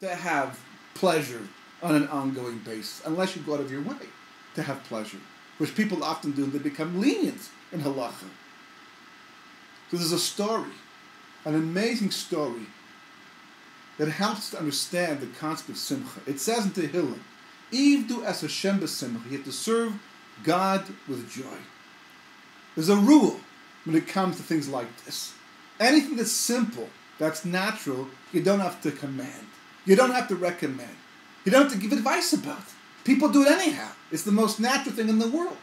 to have pleasure on an ongoing basis, unless you go out of your way to have pleasure, which people often do, and they become lenient in halacha. So there's a story, an amazing story, that helps to understand the concept of simcha. It says in Tehillim, Ivdu es Hashem b'simcha, you have to serve God with joy. There's a rule when it comes to things like this. Anything that's simple, that's natural, you don't have to command. You don't have to recommend. You don't have to give advice about. People do it anyhow. It's the most natural thing in the world.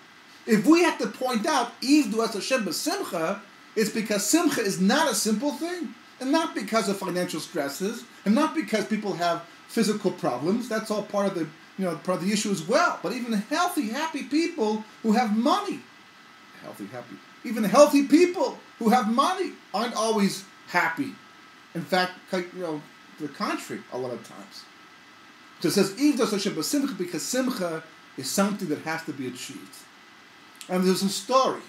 If we have to point out, Ivdu es Hashem b'simcha, it's because simcha is not a simple thing. And not because of financial stresses, and not because people have physical problems. That's all part of the part of the issue as well. But even healthy, happy people who have money, even healthy people who have money aren't always happy. In fact, the contrary a lot of times. So it says Ivdos Hashem b'simcha, because simcha is something that has to be achieved. And there's a story.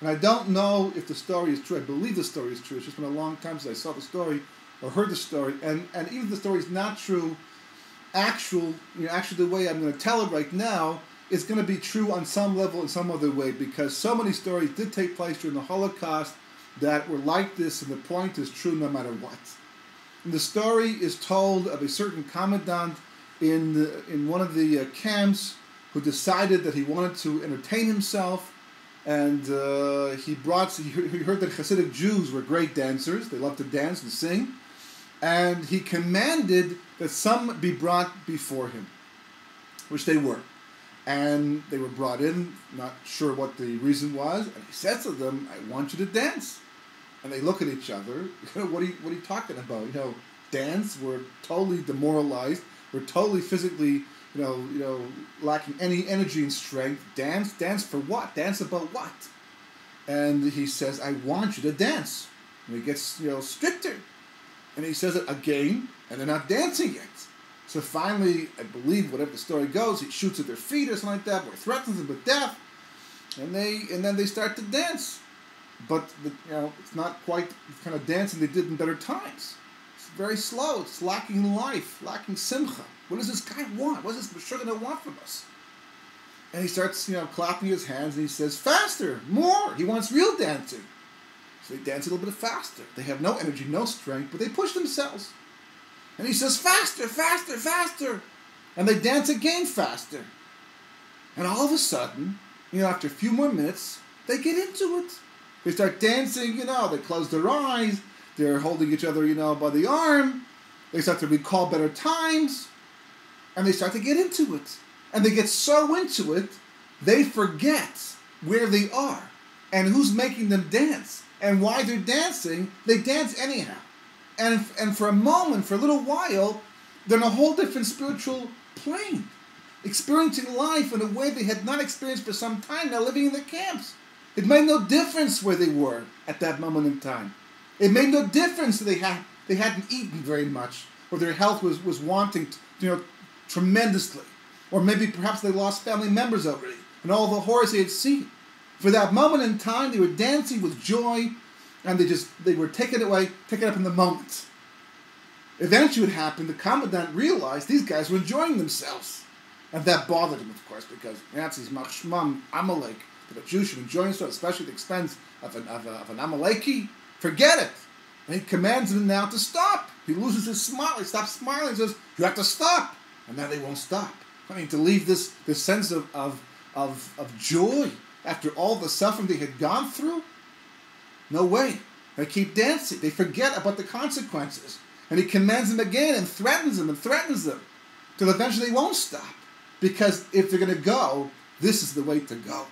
And I don't know if the story is true. I believe the story is true. It's just been a long time since I saw the story or heard the story. And even if the story is not true, actually the way I'm going to tell it right now is going to be true on some level in some other way, because so many stories did take place during the Holocaust that were like this, and the point is true no matter what. And the story is told of a certain commandant in one of the camps who decided that he wanted to entertain himself. And he heard that Hasidic Jews were great dancers. They loved to dance and sing. And he commanded that some be brought before him, which they were. And they were brought in, not sure what the reason was. And he said to them, I want you to dance. And they look at each other. What are you talking about? Dance. We're totally demoralized. We're totally physically lacking any energy and strength. Dance for what? Dance about what? And he says, I want you to dance. And he gets, stricter. And he says it again, and they're not dancing yet. So finally, I believe, whatever the story goes, he shoots at their feet or something like that, or threatens them with death. And then they start to dance. But, it's not quite the kind of dancing they did in better times. It's very slow. It's lacking life, lacking simcha. What does this guy want? What is this Mashur going to want from us? And he starts, clapping his hands, and he says, faster, more. He wants real dancing. So they dance a little bit faster. They have no energy, no strength, but they push themselves. And he says, faster, faster, faster. And they dance again faster. And all of a sudden, after a few more minutes, they get into it. They start dancing, they close their eyes. They're holding each other, by the arm. They start to recall better times. And they start to get into it. And they get so into it, they forget where they are and who's making them dance and why they're dancing. They dance anyhow. And for a moment, for a little while, they're in a whole different spiritual plane, experiencing life in a way they had not experienced for some time now, living in the camps. It made no difference where they were at that moment in time. It made no difference that they hadn't eaten very much, or their health was wanting, tremendously. Or maybe perhaps they lost family members already, and all the horrors they had seen. For that moment in time, they were dancing with joy, and they were taken up in the moment. Eventually what happened, the commandant realized these guys were enjoying themselves. And that bothered him, of course, because Nazis, Machshmam, Amalek, that a Jew should enjoy himself, especially at the expense of an Amaleki. Forget it. And he commands them now to stop. He loses his smile. He stops smiling and says, you have to stop. And now they won't stop. To leave this sense of joy after all the suffering they had gone through? No way. They keep dancing. They forget about the consequences. And he commands them again and threatens them till eventually they won't stop. Because if they're going to go, this is the way to go.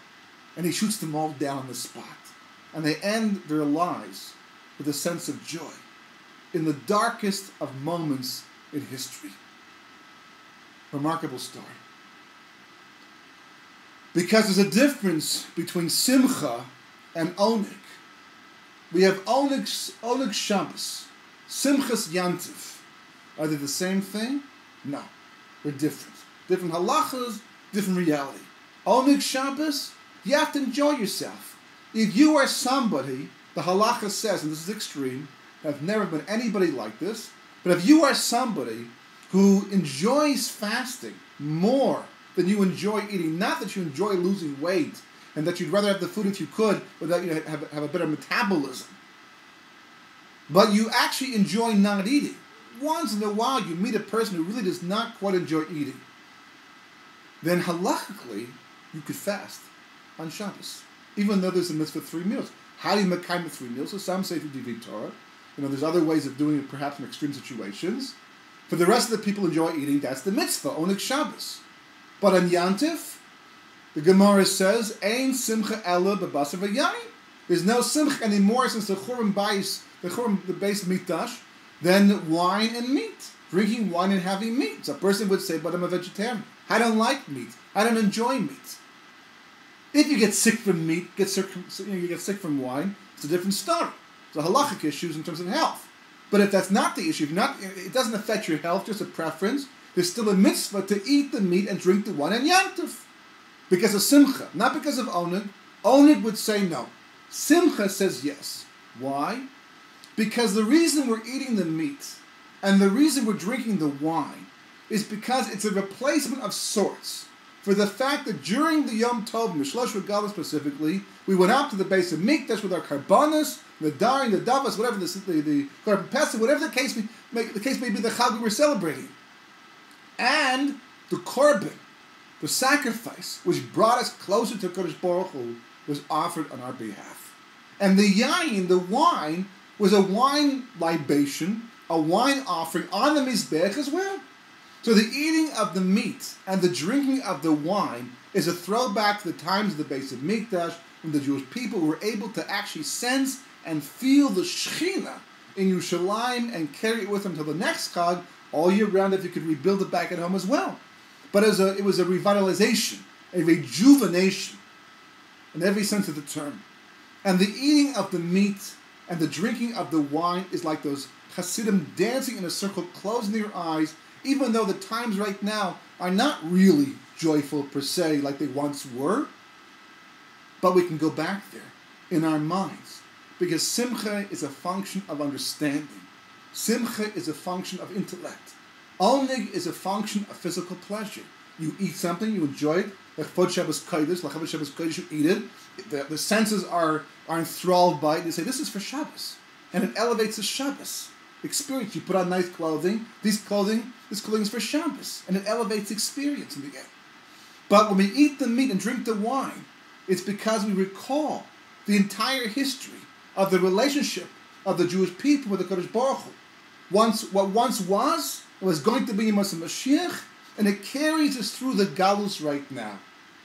And he shoots them all down on the spot. And they end their lives with a sense of joy in the darkest of moments in history. Remarkable story. Because there's a difference between simcha and oneg. We have oneg Shabbos, simchas yantiv. Are they the same thing? No. They're different. Different halachas, different reality. Oneg Shabbos, you have to enjoy yourself. If you are somebody, the halacha says, and this is extreme, I've never been anybody like this, but if you are somebody who enjoys fasting more than you enjoy eating, not that you enjoy losing weight and that you'd rather have the food if you could, but that you have a better metabolism, but you actually enjoy not eating. Once in a while you meet a person who really does not quite enjoy eating, then halachically you could fast on Shabbos, even though there's a mitzvah 3 meals. How do you make kind of 3 meals? So some say through Divrei Torah. There's other ways of doing it, perhaps in extreme situations. For the rest of the people enjoy eating, that's the mitzvah, Oneg Shabbos. But on Yantif, the Gemara says, Ein simcha ela b'basar v'yayin. There's no simcha anymore since the Churban Bayis, the base Mikdash, than wine and meat. Drinking wine and having meat. So a person would say, but I'm a vegetarian. I don't like meat. I don't enjoy meat. If you get sick from meat, you get sick from wine, it's a different story. It's a halachic issue in terms of health. But if that's not the issue, it doesn't affect your health, just a preference, there's still a mitzvah to eat the meat and drink the wine and yantif. Because of simcha, not because of oneg. Oneg would say no. Simcha says yes. Why? Because the reason we're eating the meat and the reason we're drinking the wine is because it's a replacement of sorts for the fact that during the Yom Tov, Mishlosh Regalim specifically, we went out to the base of Mikdash with our karbanos, the daring, the davos, whatever the korban pesach, whatever the case may be, the chag we were celebrating, and the korban, the sacrifice, which brought us closer to Kodesh Baruch Hu, was offered on our behalf, and the yayin, the wine, was a wine libation, a wine offering on the mizbech as well. So the eating of the meat and the drinking of the wine is a throwback to the times of the base of Mikdash, when the Jewish people were able to actually sense and feel the Shekhinah in Yerushalayim and carry it with them till the next Chag all year round, if you could rebuild it back at home as well. But it was a revitalization, a rejuvenation, in every sense of the term. And the eating of the meat and the drinking of the wine is like those Hasidim dancing in a circle, closing their eyes, even though the times right now are not really joyful per se like they once were, but we can go back there in our minds, because simcha is a function of understanding. Simcha is a function of intellect. Oneg is a function of physical pleasure. You eat something, you enjoy it, like Chod Shabbos Kodesh, like Chod Shabbos Kodesh, you eat it, the senses are enthralled by it, they say, this is for Shabbos, and it elevates the Shabbos experience. You put on nice clothing, this clothing is for Shabbos, and it elevates experience in the end. But when we eat the meat and drink the wine, it's because we recall the entire history of the relationship of the Jewish people with the Kodesh Baruch Hu. What once was going to be Yemos Mashiach, and it carries us through the Galus right now.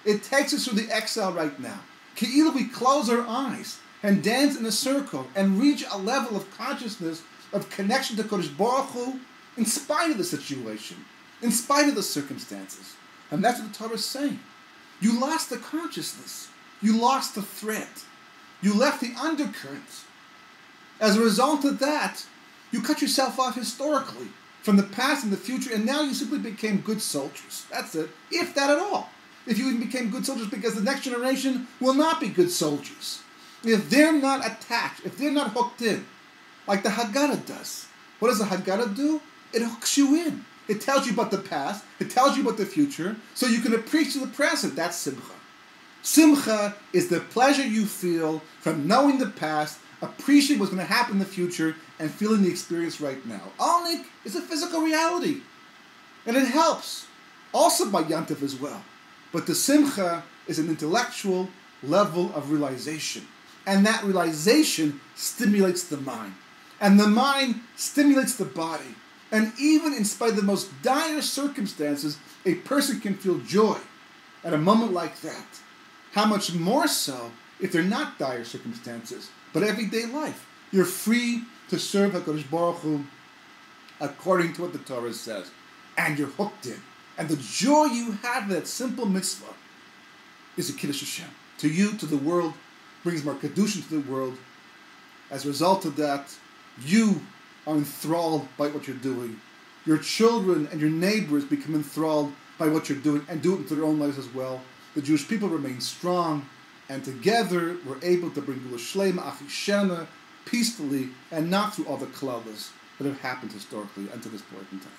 It takes us through the exile right now. Ke'ilah, we close our eyes and dance in a circle and reach a level of consciousness of connection to Kodesh Baruch Hu in spite of the situation, in spite of the circumstances. And that's what the Torah is saying. You lost the consciousness. You lost the thread. You left the undercurrents. As a result of that, you cut yourself off historically from the past and the future, and now you simply became good soldiers. That's it, if that at all. If you even became good soldiers, because the next generation will not be good soldiers. If they're not attached, if they're not hooked in, like the Haggadah does. What does the Haggadah do? It hooks you in. It tells you about the past, it tells you about the future, so you can appreciate the present. That's simcha. Simcha is the pleasure you feel from knowing the past, appreciating what's going to happen in the future, and feeling the experience right now. Oneg is a physical reality. And it helps. Also by Yantif as well. But the simcha is an intellectual level of realization. And that realization stimulates the mind. And the mind stimulates the body. And even in spite of the most dire circumstances, a person can feel joy at a moment like that. How much more so if they're not dire circumstances, but everyday life. You're free to serve HaKadosh Baruch Hu according to what the Torah says. And you're hooked in. And the joy you have in that simple mitzvah is a Kiddush Hashem. To you, to the world, brings more Kedushin to the world. As a result of that, you are enthralled by what you're doing. Your children and your neighbors become enthralled by what you're doing and do it into their own lives as well. The Jewish people remain strong, and together we're able to bring Gula Shlema, Achishena, peacefully, and not through all the kalalas that have happened historically until this point in time.